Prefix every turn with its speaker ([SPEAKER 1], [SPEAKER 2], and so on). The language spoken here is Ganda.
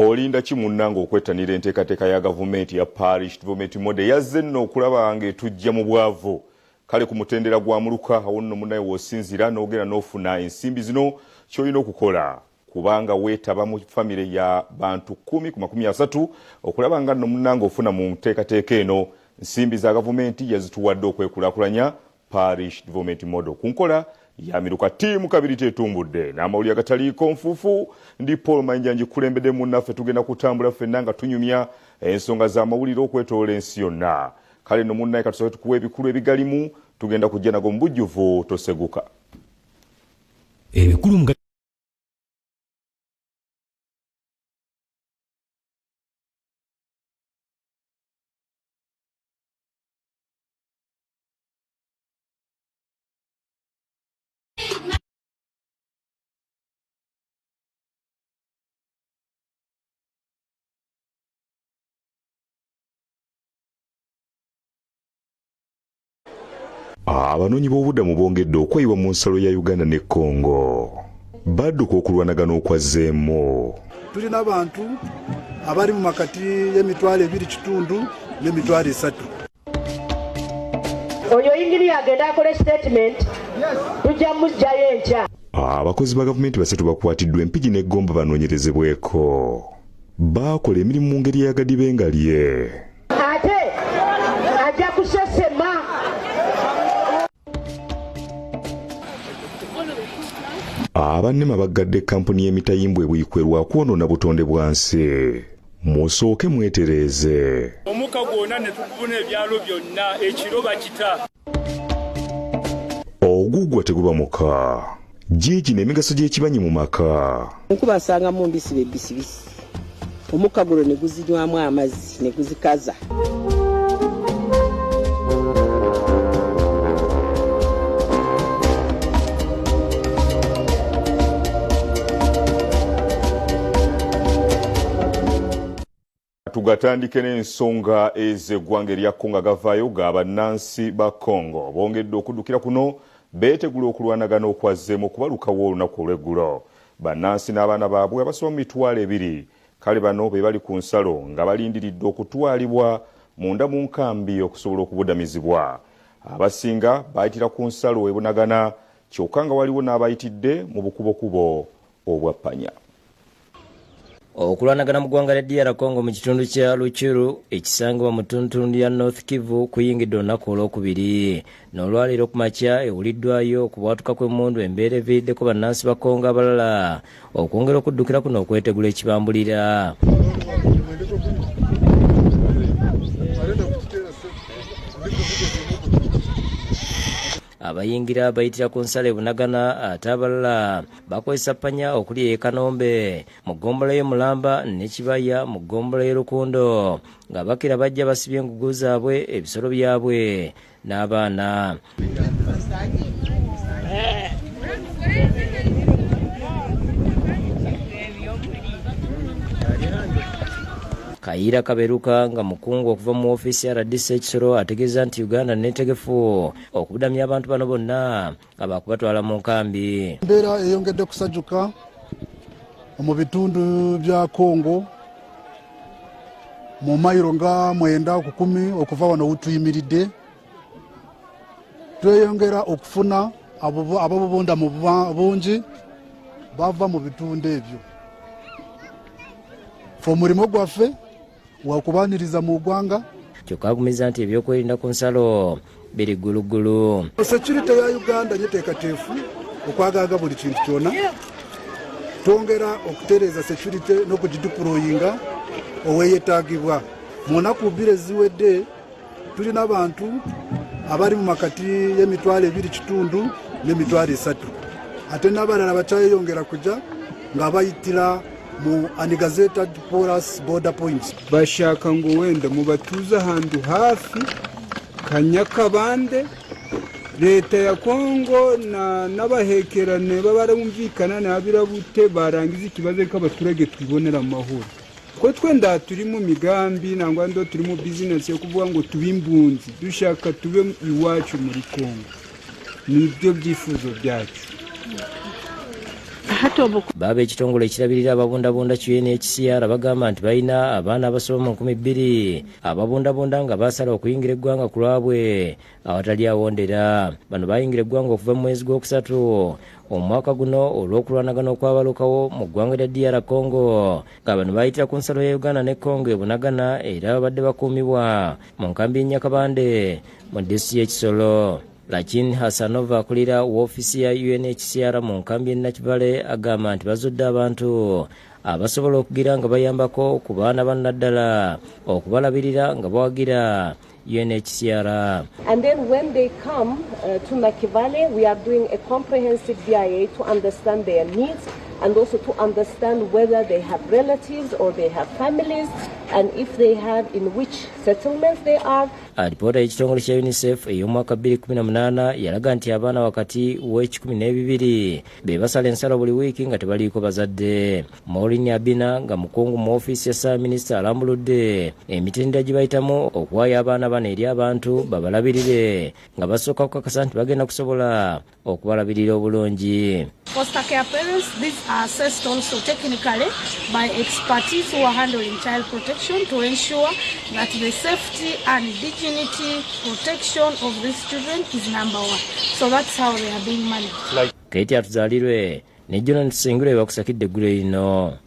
[SPEAKER 1] olinda kimunnanga okwettanira enteekateeka ya gavumenti ya parish development model yazze nno okulaba ng'etujja mu bwavu kale ku mutendera gwa muluka awo nno munnaye w'osinzira n'ogenda n'ofuna ensimbi zino ky'olina okukola kubanga weetaba mu famire ya bantu 10 ku 30 okulaba nga nno munnanga ofuna mu nteekateeka eno nsimbi za gavumenti yazituwadde okwekulaakulanya parish development model ku nkola yamiruka tiimu kabiri tetumbudde n'amawulire agataliiko nfuufu ndi Paul Mayinja kulembedde munnaffe tugenda kutambula ffenna nga tunyumya ensonga z'amawulire okwetoola ensi yonna kale nno munnaye katusobola tukuwa ebikulu ebigalimu tugenda kujja nago mu bujjuvu toseguka
[SPEAKER 2] ebikulu
[SPEAKER 1] Abanoonyi b'obubuddamu bongedde okweyiwa mu nsalo ya Uganda ne Congo. Badduka okulwanagana okwazzeemu.
[SPEAKER 3] Tulina abantu abali mu makati y'emitwalo 2.5 n'emitwalo 3.
[SPEAKER 4] Oyo yingiri agenda akola statement tujja mujjayo enkya.
[SPEAKER 1] Abakozi ba gavumenti basatu bakwatiddwa empigi n'eggomba banoonyerezebweko. Baakola emirimu mu ngeri y'agadibengalye.
[SPEAKER 4] Ate ajja kusesema.
[SPEAKER 1] Abannema baggadde kampuni y'emitayimbwa ebuyikwerwa kwonoona butonde bwansi. Musooke mwetereeze.
[SPEAKER 5] Omuka gwonna ne tukubuna ebyalo byonna ekiro bakita.
[SPEAKER 1] Ogugwa teguba muka. Jiji n'emigaso gy'ekibanyi mu maka.
[SPEAKER 6] Nkubasanga mu mbisi bebisibisi. Omuka gulo ne guzinywamu amazzi ne guzikaza.
[SPEAKER 1] Tugatandike n'ensonga ez'eggwanga erya Congo agavaayo g'abannansi ba Congo bongedde okuddukira kuno beetegula okulwanagana okwazzeemu okubalukawo olunaku olw'eggulo. Bannansi n'abaana baabwe abasoba mu mitwalo 2 kale bano be bali ku nsalo nga balindiridde okutwalibwa munda mu nkambi okusobola okubuddamizibwa. Abasinga bayitira ku nsalo ebunagana kyokka nga waliwo n'abayitidde mu bukubokubo obwa ppanya.
[SPEAKER 7] Okulwanagana mu ggwanga lya DR Congo mu kitundu kya Luchuru ekisangibwa mu ttundu ya North Kivu kuyingidde olunaku olwokubiri. N'olwaleero ku makya ewuliddwayo okubwatuka kw'emmundu embeera eviiriddeko bannansi ba Congo abalala okwongera okuddukira kuno okwetegula ekibambulira. Abayingira bayitira ku nsalo ebunagana ate abalala bakozesa ppanya okuli Kanombe mu ggombolola y'Emulamba ne Kibaya mu ggombolola y'Lukundo nga bakira bajja basibye engugu zaabwe ebisolo byabwe n'abaana. Kayira Kaberuka nga mukungu okuva mu ofisi ya RDC ekisoro ategeeza nti Uganda netegefu okubudamya abantu bano bonna abakubatwala mu nkambi.
[SPEAKER 3] Embeera eyongedde kusajjuka mu bitundu bya Congo mu mayiro nga 9 ku 10 okuva wano wutuyimiridde. Tweyongera okufuna ababubunda mu bungi bava mu bitundu ebyo. Omulimo gwaffe wakubaniriza mu ggwanga
[SPEAKER 7] kyokka agumiza nti ebyokwerinda ku nsalo biri ggulugulu.
[SPEAKER 3] Security ya Uganda nyeteekateefu okwagaaga buli kintu kyonna. Twongera okutereeza security n'okugideployinga oweeyetaagibwa. Mu nnaku 2 ziwedde tulina abantu abali mu makati y'emitwalo 2.5 n'emitwalo 3 ate n'abalala bakyayeyongera kujja nga bayitira mu ungazetted porous border points.
[SPEAKER 8] Bashaka ngo wenda mu batuza ahantu hafi Kanyakabande leta ya Congo n'abahekerane babarumvikana n'abirabute barangiza ikibazo k'abaturage twibonera amahoro. Ko twenda turi mu migambi nangwa ndo turi mu business yo kuvuga ngo tubimbunzi dushaka tube iwacu muri Congo. Nibyo byifuzo byacu.
[SPEAKER 7] Baba ekitongole ekirabirira ababundabunda UNHCR bagamba nti balina abaana abasoba mu 200 ababundabunda nga basala okuyingira eggwanga ku lwabwe awatali awondera. Bano bayingira eggwanga okuva mu mwezi gw'okusatu omwaka guno olw'okulwanagana okwabalukawo mu ggwanga lya DR Congo nga bano bayitira ku nsalo ya Uganda ne Congo ebunagana era babadde bakuumibwa mu nkambi y'Nyakabande mu disitulikiti y'Ekisolo. Lachin Hasanova akulira woofiisi ya UNHCR mu nkambi y'e Nakivale agamba nti bazudde abantu abasobola okugira nga bayambako ku baana bannaddala okubalabirira nga bawagira UNHCR.
[SPEAKER 2] And then when they come to Nakivale, we are doing a comprehensive BIA to understand their needs and also to understand whether they have relatives or they have families and if they have in which settlements they are.
[SPEAKER 7] Alipoota y'ekitongole kya UNICEF ey'omwaka 2018 yalaga nti abaana wakati w'ekikumi n'ebibiri be basala ensalo buli wiiki nga tebaliiko bazadde. Maureen Abina nga mukungu mu ofiisi ya Ssaabaminisita alambuludde emitendera gye bayitamu okuwaayo abaana bano eri abantu babalabirire nga basooka kukakasa nti bagenda kusobola okubalabirira obulungi.
[SPEAKER 9] Foster care parents, these are assessed also technically by expertise who are handling child protection to ensure that the safety and dignity protection of these children is number one. So that's how they are being managed.
[SPEAKER 7] Kaiti atuzalirwe ne Jonathan Singule bakusakidde eggulu lino.